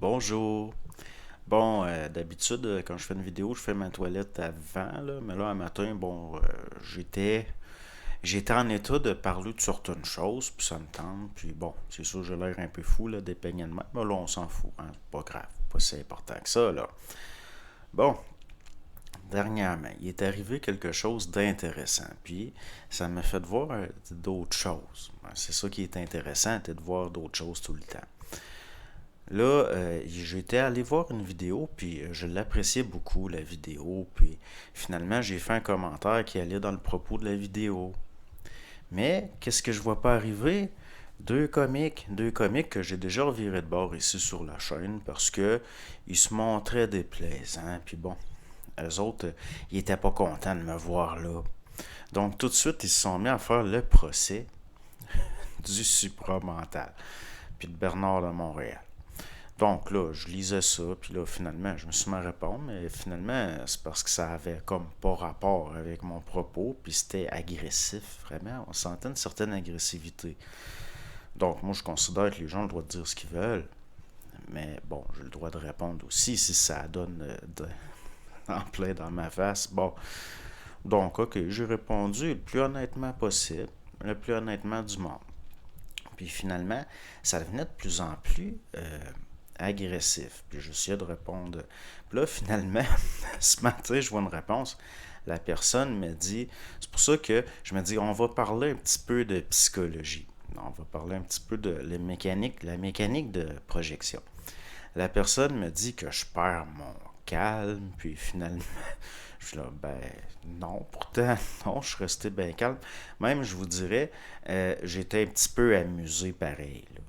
Bonjour. Bon, d'habitude, quand je fais une vidéo, je fais ma toilette avant, là, mais là, un matin, bon, j'étais en état de parler de certaines choses, puis ça me tente, puis bon, c'est sûr, j'ai l'air un peu fou, là, dépeignant de même, mais là, on s'en fout, hein, pas grave, pas si important que ça, là. Bon, dernièrement, il est arrivé quelque chose d'intéressant, puis ça m'a fait voir d'autres choses. Ouais, c'est ça qui est intéressant, c'est de voir d'autres choses tout le temps. Là, j'étais allé voir une vidéo, puis je l'appréciais beaucoup, la vidéo, puis finalement, j'ai fait un commentaire qui allait dans le propos de la vidéo. Mais, qu'est-ce que je vois pas arriver? Deux comiques que j'ai déjà reviré de bord ici sur la chaîne parce que ils se montraient déplaisants, puis bon, eux autres, ils étaient pas contents de me voir là. Donc, tout de suite, ils se sont mis à faire le procès du supramental, puis de Bernard de Montréal. Donc là, je lisais ça, puis là, finalement, je me suis mis à répondre, mais finalement, c'est parce que ça avait comme pas rapport avec mon propos, puis c'était agressif, vraiment. On sentait une certaine agressivité. Donc, moi, je considère que les gens ont le droit de dire ce qu'ils veulent, mais bon, j'ai le droit de répondre aussi si ça donne en plein dans ma face. Bon, donc, ok, j'ai répondu le plus honnêtement possible, le plus honnêtement du monde. Puis finalement, ça devenait de plus en plus agressif. Puis j'essayais de répondre. Puis là, finalement, ce matin, je vois une réponse. La personne me dit, c'est pour ça que je me dis, on va parler un petit peu de psychologie. On va parler un petit peu de la mécanique de projection. La personne me dit que je perds mon calme, puis finalement, je suis là, ben non, pourtant, non, je suis resté bien calme. Même, je vous dirais, j'étais un petit peu amusé pareil, là.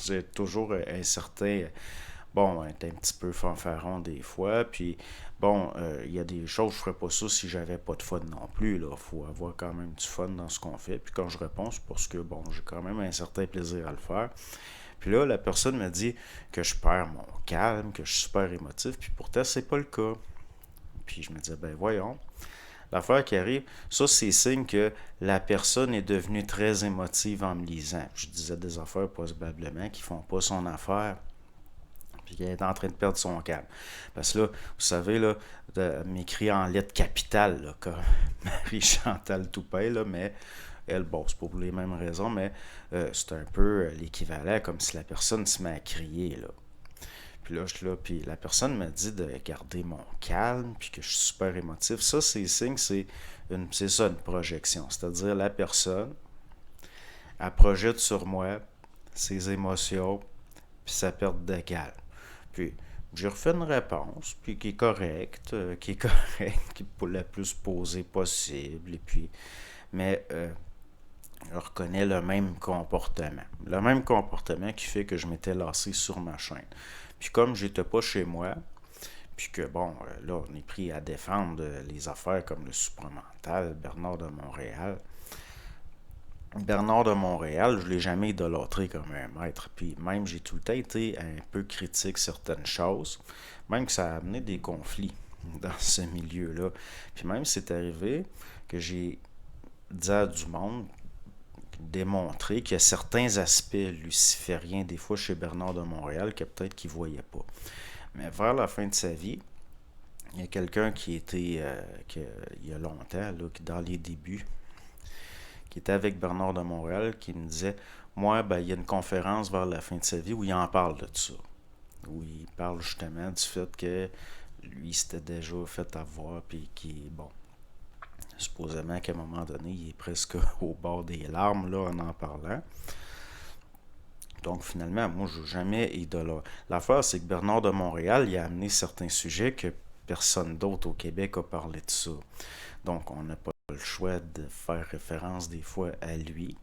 J'ai toujours un certain. Bon, être un petit peu fanfaron des fois, puis bon, il y a des choses, je ferais pas ça si j'avais pas de fun non plus, là. Faut avoir quand même du fun dans ce qu'on fait, puis quand je réponds, c'est parce que, bon, j'ai quand même un certain plaisir à le faire. Puis là, la personne me dit que je perds mon calme, que je suis super émotif, puis pourtant, c'est pas le cas. Puis je me disais, ben voyons. L'affaire qui arrive, ça c'est signe que la personne est devenue très émotive en me lisant. Je disais des affaires probablement qui font pas son affaire, puis qu'elle est en train de perdre son calme. Parce que là, vous savez, là, m'écrire en lettres capitales, là, comme Marie-Chantal Toupin, là, mais elle, bon, c'est pas pour les mêmes raisons, mais c'est un peu l'équivalent, comme si la personne se met à crier, là. Puis là, je suis là, puis la personne m'a dit de garder mon calme, puis que je suis super émotif. Ça, c'est signe, c'est ça une projection. C'est-à-dire la personne, elle projette sur moi ses émotions, puis sa perte de calme. Puis j'ai refait une réponse, puis qui est correcte, qui est la plus posée possible, et puis, mais je reconnais le même comportement. Le même comportement qui fait que je m'étais lassé sur ma chaîne. Puis comme j'étais pas chez moi, puis que bon, là, on est pris à défendre les affaires comme le supramental, Bernard de Montréal. Bernard de Montréal, je l'ai jamais idolâtré comme un maître. Puis même, j'ai tout le temps été un peu critique certaines choses. Même que ça a amené des conflits dans ce milieu-là. Puis même, c'est arrivé que j'ai dit à du monde, démontré qu'il y a certains aspects lucifériens, des fois chez Bernard de Montréal, que peut-être qu'il ne voyait pas. Mais vers la fin de sa vie, il y a quelqu'un qui était, il y a longtemps, là, dans les débuts, qui était avec Bernard de Montréal, qui me disait, moi, ben, il y a une conférence vers la fin de sa vie où il en parle de ça. Où il parle justement du fait que lui, s'était déjà fait avoir, puis qui, bon, supposément qu'à un moment donné, il est presque au bord des larmes, là, en parlant. Donc, finalement, moi, je n'ai jamais idolâtré. L'affaire, c'est que Bernard de Montréal, il a amené certains sujets que personne d'autre au Québec a parlé de ça. Donc, on n'a pas le choix de faire référence des fois à lui.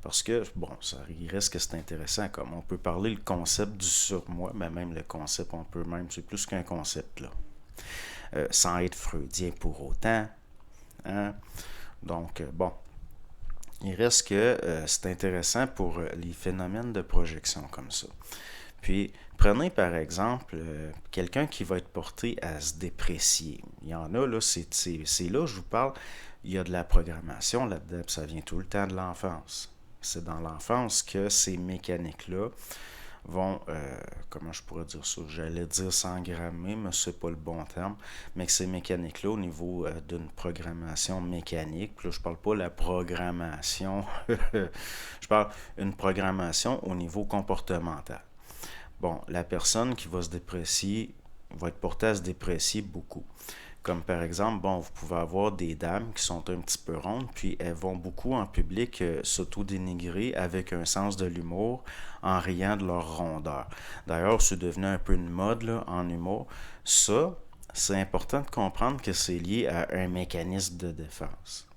Parce que, bon, ça il reste que c'est intéressant. Comme on peut parler le concept du surmoi, mais même le concept, on peut même, c'est plus qu'un concept, là. Sans être freudien pour autant. Hein? Donc, bon, il reste que c'est intéressant pour les phénomènes de projection comme ça. Puis, prenez par exemple quelqu'un qui va être porté à se déprécier. Il y en a, là, c'est là, je vous parle, il y a de la programmation là-dedans, puis ça vient tout le temps de l'enfance. C'est dans l'enfance que ces mécaniques-là vont, comment je pourrais dire ça, j'allais dire s'engrammer, mais c'est pas le bon terme, mais que ces mécaniques-là, au niveau d'une programmation mécanique, puis là, je parle pas de la programmation, je parle d'une programmation au niveau comportemental. Bon, la personne qui va se déprécier va être portée à se déprécier beaucoup. Comme par exemple, bon, vous pouvez avoir des dames qui sont un petit peu rondes, puis elles vont beaucoup en public s'auto-dénigrer avec un sens de l'humour en riant de leur rondeur. D'ailleurs, c'est devenu un peu une mode là, en humour. Ça, c'est important de comprendre que c'est lié à un mécanisme de défense.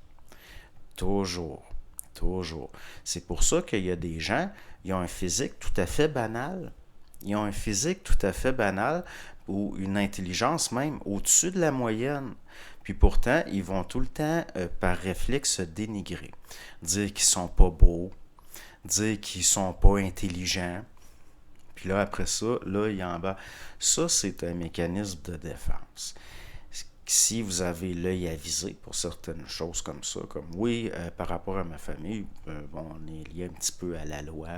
Toujours. Toujours. C'est pour ça qu'il y a des gens, ils ont un physique tout à fait banal. Ils ont un physique tout à fait banal ou une intelligence même au-dessus de la moyenne. Puis pourtant, ils vont tout le temps, par réflexe, se dénigrer. Dire qu'ils sont pas beaux, dire qu'ils sont pas intelligents. Puis là, après ça, là, il y a en bas. Ça, c'est un mécanisme de défense. Si vous avez l'œil avisé pour certaines choses comme ça, comme oui, par rapport à ma famille, bon, on est lié un petit peu à la loi,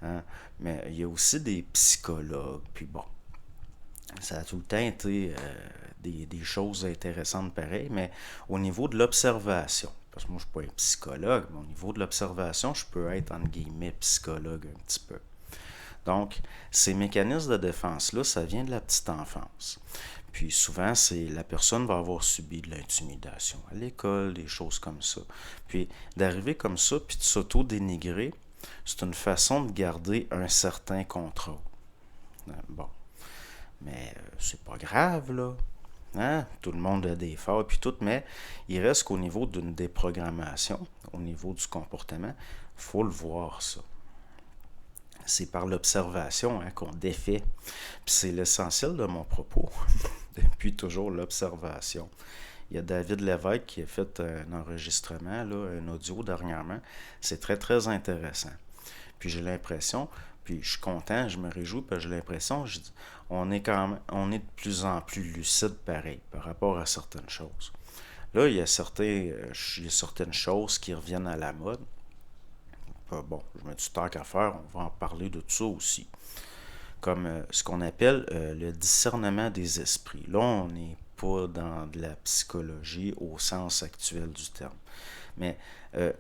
hein, mais il y a aussi des psychologues, puis bon, ça a tout le temps été des choses intéressantes pareil, mais au niveau de l'observation, parce que moi je ne suis pas un psychologue, mais au niveau de l'observation, je peux être entre guillemets psychologue un petit peu. Donc, ces mécanismes de défense-là, ça vient de la petite enfance. Puis souvent, c'est la personne va avoir subi de l'intimidation à l'école, des choses comme ça. Puis d'arriver comme ça, puis de s'auto-dénigrer, c'est une façon de garder un certain contrôle. Bon, mais c'est pas grave, là. Hein? Tout le monde a des failles, puis tout, mais il reste qu'au niveau d'une déprogrammation, au niveau du comportement, il faut le voir, ça. C'est par l'observation hein, qu'on défait. Puis c'est l'essentiel de mon propos, depuis toujours l'observation. Il y a David Lévesque qui a fait un enregistrement, là, un audio dernièrement. C'est très, très intéressant. Puis j'ai l'impression, puis je suis content, je me réjouis, puis j'ai l'impression, on est quand même, on est de plus en plus lucide pareil par rapport à certaines choses. Là, il y a certaines choses qui reviennent à la mode. Bon, je me dis tant qu'à faire, on va en parler de tout ça aussi. Comme ce qu'on appelle le discernement des esprits. Là, on n'est pas dans de la psychologie au sens actuel du terme. Mais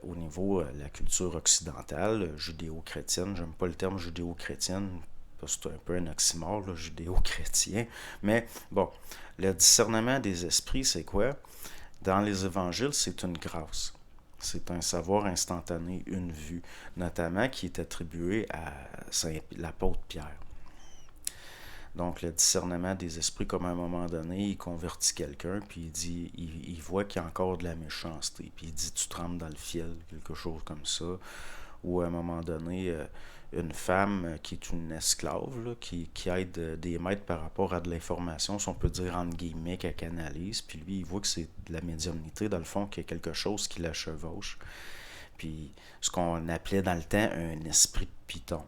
au niveau de la culture occidentale, judéo-chrétienne, j'aime pas le terme judéo-chrétienne, parce que c'est un peu un oxymore, là, judéo-chrétien. Mais bon, le discernement des esprits, c'est quoi? Dans les évangiles, c'est une grâce. C'est un savoir instantané, une vue, notamment qui est attribué à l'apôtre Pierre. Donc, le discernement des esprits, comme à un moment donné, il convertit quelqu'un, puis il dit, il voit qu'il y a encore de la méchanceté, puis il dit, tu trembles dans le fiel, quelque chose comme ça. Ou à un moment donné, une femme qui est une esclave, là, qui aide des maîtres par rapport à de l'information, si on peut dire entre guillemets, qu'elle canalise, puis lui, il voit que c'est de la médiumnité, dans le fond, qu'il y a quelque chose qui la chevauche. Puis ce qu'on appelait dans le temps un esprit de python.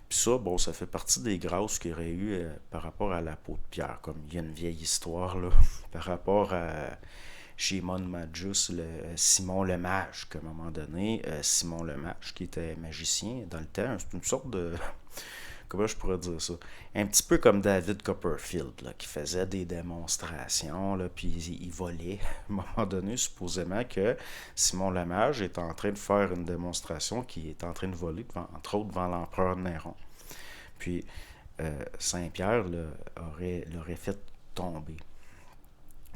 Puis ça, bon, ça fait partie des grâces qu'il y aurait eu par rapport à la peau de pierre. Comme il y a une vieille histoire là, par rapport à Shimon Magus, Simon le Mage, qu'à un moment donné, Simon le Mage, qui était magicien dans le temps, c'est une sorte de. Comment je pourrais dire ça? Un petit peu comme David Copperfield, là, qui faisait des démonstrations, là, puis il volait. À un moment donné, supposément que Simon le Mage est en train de faire une démonstration qui est en train de voler, entre autres, devant l'empereur Néron. Puis Saint-Pierre l'aurait fait tomber.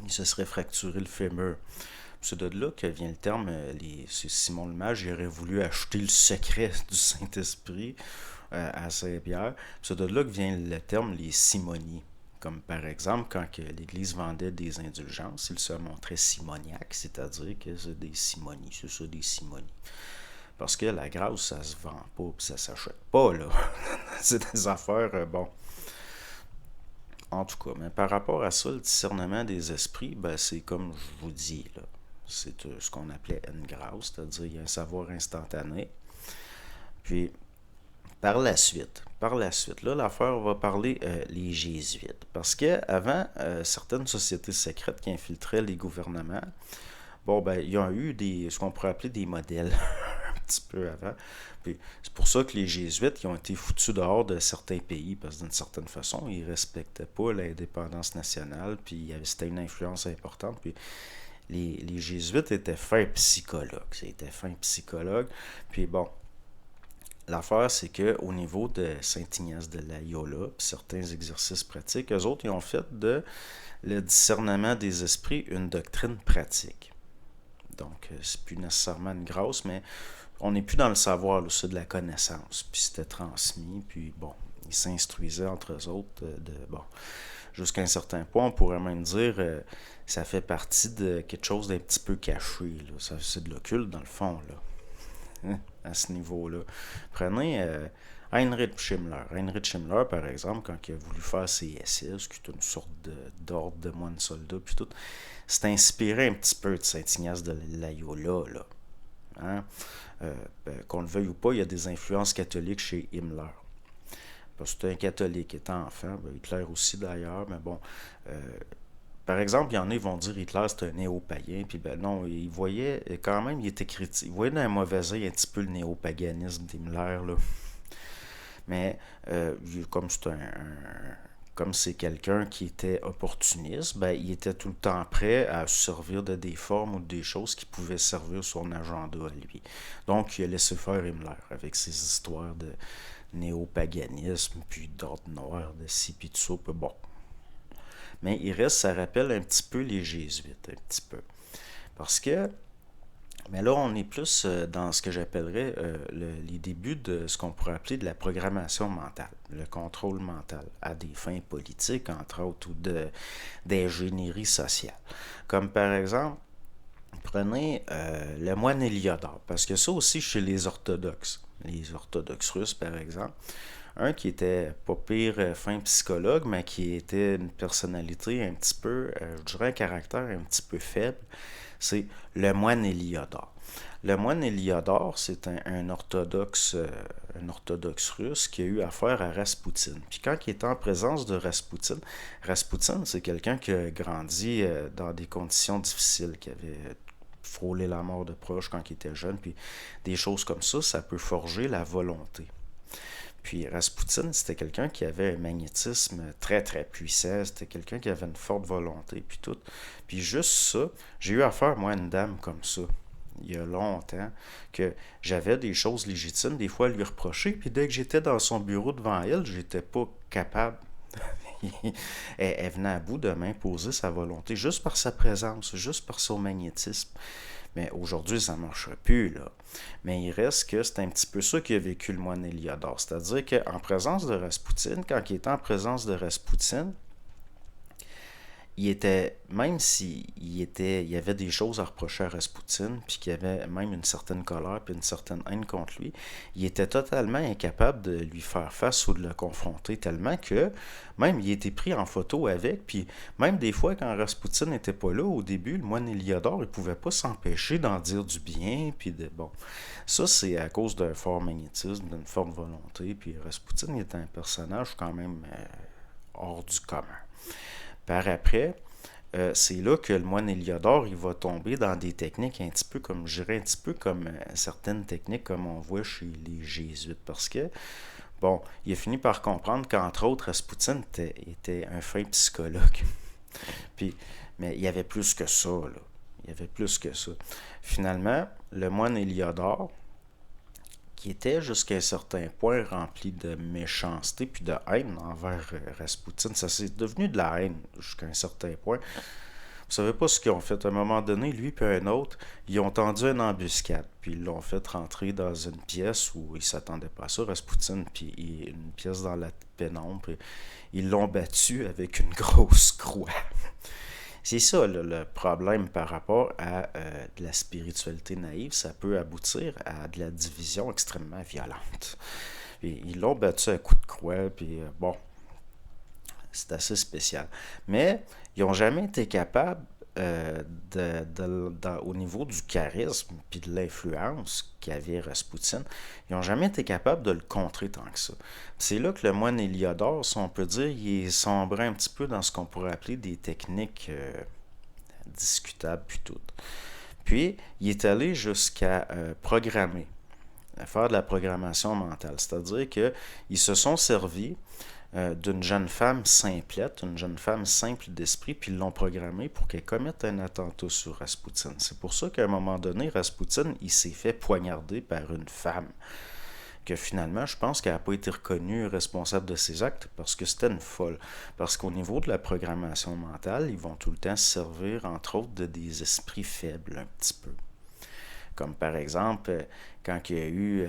Il se serait fracturé le fémur. C'est de là que vient le terme, c'est Simon le Mage, il aurait voulu acheter le secret du Saint-Esprit à Saint-Pierre. C'est de là que vient le terme les simonies. Comme par exemple, quand que l'Église vendait des indulgences, il se montrait simoniaque, c'est-à-dire que c'est des simonies, c'est ça des simonies. Parce que la grâce, ça se vend pas, puis ça s'achète pas, là. C'est des affaires, bon. En tout cas, mais par rapport à ça, le discernement des esprits, ben, c'est comme je vous dis, là. C'est ce qu'on appelait une grâce, c'est-à-dire il y a un savoir instantané. Puis, par la suite, là, l'affaire va parler les jésuites. Parce qu'avant, certaines sociétés secrètes qui infiltraient les gouvernements, bon, ben, il y a eu ce qu'on pourrait appeler des modèles petit peu avant. Puis c'est pour ça que les Jésuites ils ont été foutus dehors de certains pays, parce que d'une certaine façon, ils respectaient pas l'indépendance nationale, puis c'était une influence importante. Puis les Jésuites étaient fins psychologues. C'était fins psychologues. Puis bon, l'affaire, c'est que au niveau de Saint-Ignace de Loyola, puis certains exercices pratiques, eux autres, ils ont fait de le discernement des esprits une doctrine pratique. Donc, c'est plus nécessairement une grâce, mais on n'est plus dans le savoir, c'est de la connaissance. Puis c'était transmis, puis bon, ils s'instruisaient entre eux autres bon, jusqu'à un certain point, on pourrait même dire ça fait partie de quelque chose d'un petit peu caché. Là. C'est de l'occulte, dans le fond, là. Hein, à ce niveau-là. Prenez Heinrich Himmler. Heinrich Himmler, par exemple, quand il a voulu faire ses SS, qui est une sorte d'ordre de moines soldats, puis tout, c'est inspiré un petit peu de Saint-Ignace de Loyola, là. Hein? Qu'on le veuille ou pas, il y a des influences catholiques chez Himmler. Parce que c'est un catholique étant enfant, Hitler aussi d'ailleurs, mais bon. Par exemple, il y en a qui vont dire Hitler c'est un néo-païen, puis ben non, il voyait quand même, il était critique. Il voyait dans un mauvais œil un petit peu le néo-paganisme d'Himmler, là. Mais comme c'est comme c'est quelqu'un qui était opportuniste, ben, il était tout le temps prêt à se servir de des formes ou des choses qui pouvaient servir son agenda à lui. Donc, il a laissé faire Himmler avec ses histoires de néo-paganisme, puis d'ordre noir, de ci, puis de ça, puis bon. Mais il reste, ça rappelle un petit peu les jésuites, un petit peu. Parce que, mais là, on est plus dans ce que j'appellerais les débuts de ce qu'on pourrait appeler de la programmation mentale, le contrôle mental, à des fins politiques, entre autres, ou d'ingénierie sociale. Comme par exemple, prenez le moine Héliodore, parce que ça aussi chez les orthodoxes russes, par exemple, un qui était pas pire fin psychologue, mais qui était une personnalité un petit peu, je dirais un caractère un petit peu faible, c'est le moine Héliodore. Le moine Héliodore, c'est un orthodoxe russe qui a eu affaire à Raspoutine. Puis quand il était en présence de Raspoutine, Raspoutine, c'est quelqu'un qui a grandi dans des conditions difficiles, qui avait frôlé la mort de proche quand il était jeune, puis des choses comme ça peut forger la volonté. Puis Raspoutine, c'était quelqu'un qui avait un magnétisme très très puissant, c'était quelqu'un qui avait une forte volonté, puis tout. Puis juste ça, j'ai eu affaire, moi, à une dame comme ça, il y a longtemps, que j'avais des choses légitimes, des fois à lui reprocher, puis dès que j'étais dans son bureau devant elle, j'étais pas capable. Elle venait à bout de m'imposer sa volonté, juste par sa présence, juste par son magnétisme. Mais aujourd'hui, ça ne marcherait plus, là. Mais il reste que c'est un petit peu ça qu'a vécu le moine Héliodore. C'est-à-dire qu'en présence de Raspoutine, quand il était en présence de Raspoutine, il était, même s'il il y avait des choses à reprocher à Raspoutine, puis qu'il y avait même une certaine colère, puis une certaine haine contre lui, il était totalement incapable de lui faire face ou de le confronter, tellement que même il était pris en photo avec, puis même des fois quand Raspoutine n'était pas là, au début, le moine Héliodore, il pouvait pas s'empêcher d'en dire du bien, puis de, bon, ça c'est à cause d'un fort magnétisme, d'une forte volonté, puis Raspoutine il était un personnage quand même hors du commun. Par après, c'est là que le moine Héliodore il va tomber dans des techniques un petit peu comme, je dirais un petit peu comme certaines techniques comme on voit chez les jésuites. Parce que, bon, il a fini par comprendre qu'entre autres, Raspoutine était un fin psychologue. Puis, mais il y avait plus que ça, là. Il y avait plus que ça. Finalement, le moine Héliodore, qui était jusqu'à un certain point rempli de méchanceté puis de haine envers Raspoutine. Ça s'est devenu de la haine jusqu'à un certain point. Vous savez pas ce qu'ils ont fait. À un moment donné, lui puis un autre, ils ont tendu une embuscade. Puis ils l'ont fait rentrer dans une pièce où ils s'attendaient pas à ça, Raspoutine, puis une pièce dans la pénombre. Puis ils l'ont battu avec une grosse croix. C'est ça le problème par rapport à de la spiritualité naïve. Ça peut aboutir à de la division extrêmement violente. Puis, ils l'ont battu à coups de croix, puis bon, c'est assez spécial. Mais ils n'ont jamais été capables, au niveau du charisme puis de l'influence qu'avait Raspoutine, ils n'ont jamais été capables de le contrer tant que ça. C'est là que le moine Héliodore, si on peut dire, il est sombré un petit peu dans ce qu'on pourrait appeler des techniques discutables puis tout. Puis, il est allé jusqu'à programmer. faire de la programmation mentale. C'est-à-dire qu'ils se sont servis d'une jeune femme simplette, une jeune femme simple d'esprit, puis ils l'ont programmée pour qu'elle commette un attentat sur Rasputin. C'est pour ça qu'à un moment donné, Rasputin, il s'est fait poignarder par une femme. Que finalement, je pense qu'elle n'a pas été reconnue responsable de ses actes parce que c'était une folle. Parce qu'au niveau de la programmation mentale, ils vont tout le temps se servir, entre autres, de des esprits faibles, un petit peu. Comme par exemple, quand il y a eu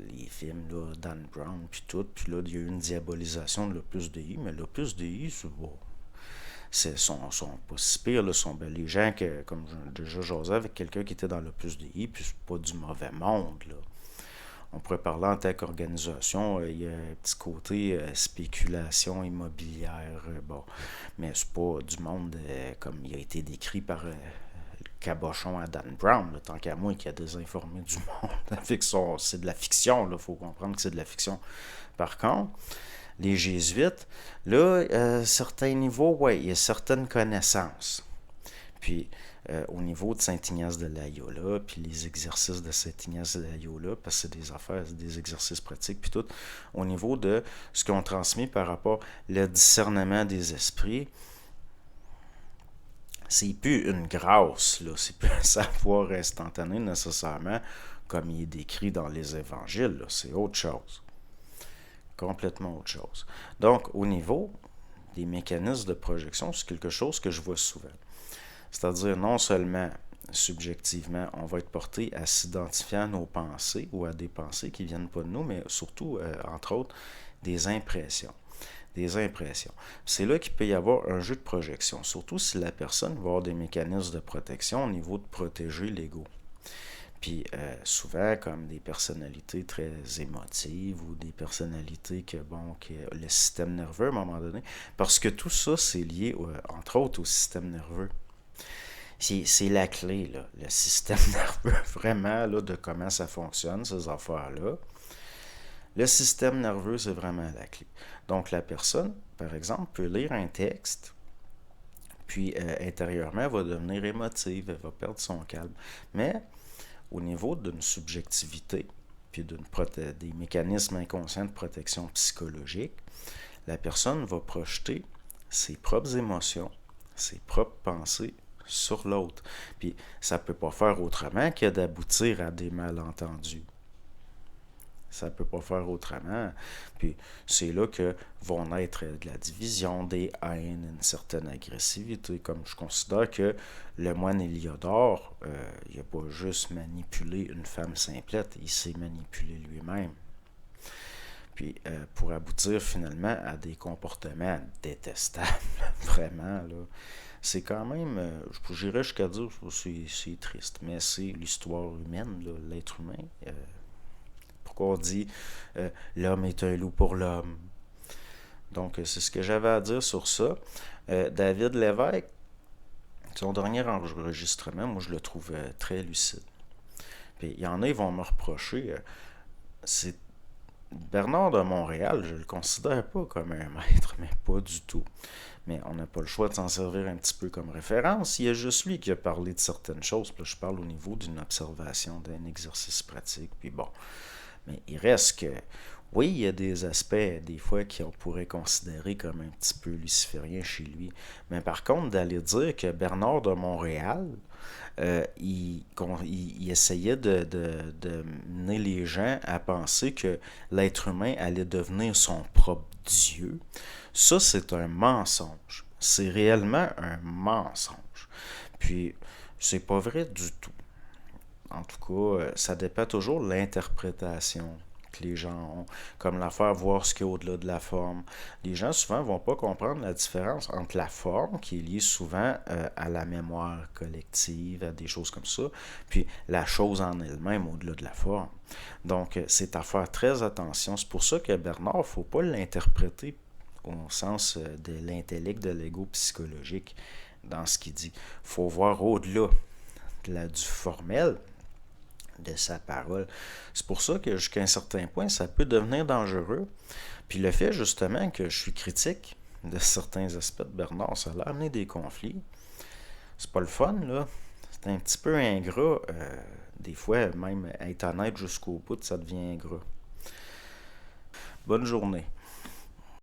les films, là, Dan Brown, puis tout, puis là, il y a eu une diabolisation de l'Opus Dei, mais l'Opus Dei, c'est bon. Sont pas si pires, là, sont les gens que, comme déjà j'osais avec quelqu'un qui était dans l'Opus Dei, puis c'est pas du mauvais monde, là. On pourrait parler en tant qu'organisation, il y a un petit côté spéculation immobilière, bon, mais c'est pas du monde comme il a été décrit par cabochon à Dan Brown, là, tant qu'à moi qui a désinformé du monde. C'est de la fiction, il faut comprendre que c'est de la fiction. Par contre, les jésuites, là, à certains niveaux, ouais, il y a certaines connaissances. Puis, au niveau de Saint-Ignace de Loyola, puis les exercices de Saint-Ignace de Loyola, parce que c'est des affaires, c'est des exercices pratiques, puis tout, au niveau de ce qu'on transmet par rapport au discernement des esprits, c'est plus une grâce, là, c'est plus un savoir instantané nécessairement, comme il est décrit dans les évangiles, là, c'est autre chose. Complètement autre chose. Donc, au niveau des mécanismes de projection, c'est quelque chose que je vois souvent. C'est-à-dire, non seulement, subjectivement, on va être porté à s'identifier à nos pensées ou à des pensées qui ne viennent pas de nous, mais surtout, entre autres, des impressions. Des impressions. C'est là qu'il peut y avoir un jeu de projection, surtout si la personne va avoir des mécanismes de protection au niveau de protéger l'ego. Puis souvent, comme des personnalités très émotives ou des personnalités que le système nerveux à un moment donné, parce que tout ça, c'est lié, entre autres, au système nerveux. C'est la clé, là, le système nerveux, vraiment, là, de comment ça fonctionne, ces affaires-là. Le système nerveux, c'est vraiment la clé. Donc, la personne, par exemple, peut lire un texte, puis intérieurement, elle va devenir émotive, elle va perdre son calme. Mais, au niveau d'une subjectivité, puis des mécanismes inconscients de protection psychologique, la personne va projeter ses propres émotions, ses propres pensées sur l'autre. Puis ça ne peut pas faire autrement que d'aboutir à des malentendus. Ça ne peut pas faire autrement. Puis c'est là que vont naître de la division, des haines, une certaine agressivité. Comme je considère que le moine Héliodore, il n'a pas juste manipulé une femme simplette, il s'est manipulé lui-même. Puis pour aboutir finalement à des comportements détestables, vraiment, là. C'est quand même, j'irais jusqu'à dire que c'est triste, mais c'est l'histoire humaine, là, l'être humain. Pourquoi on dit l'homme est un loup pour l'homme. Donc, c'est ce que j'avais à dire sur ça. David Lévesque, son dernier enregistrement, moi, je le trouve très lucide. Puis, il y en a, ils vont me reprocher, c'est Bernard de Montréal, je le considère pas comme un maître, mais pas du tout. Mais on n'a pas le choix de s'en servir un petit peu comme référence. Il y a juste lui qui a parlé de certaines choses. Puis là, je parle au niveau d'une observation, d'un exercice pratique. Puis bon, mais il reste que, oui, il y a des aspects, des fois, qu'on pourrait considérer comme un petit peu lucifériens chez lui. Mais par contre, d'aller dire que Bernard de Montréal, il essayait de mener les gens à penser que l'être humain allait devenir son propre Dieu. Ça, c'est un mensonge. C'est réellement un mensonge. Puis, c'est pas vrai du tout. En tout cas, ça dépend toujours de l'interprétation que les gens ont, comme l'affaire voir ce qu'il y a au-delà de la forme. Les gens souvent vont pas comprendre la différence entre la forme, qui est liée souvent à la mémoire collective, à des choses comme ça, puis la chose en elle-même au-delà de la forme. Donc, c'est à faire très attention. C'est pour ça que Bernard, il ne faut pas l'interpréter au sens de l'intellect, de l'ego psychologique dans ce qu'il dit. Il faut voir au-delà du formel, de sa parole. C'est pour ça que jusqu'à un certain point, ça peut devenir dangereux. Puis le fait justement que je suis critique de certains aspects de Bernard, ça a amené des conflits. C'est pas le fun, là. C'est un petit peu ingrat des fois, même être honnête jusqu'au bout, ça devient gras. Bonne journée.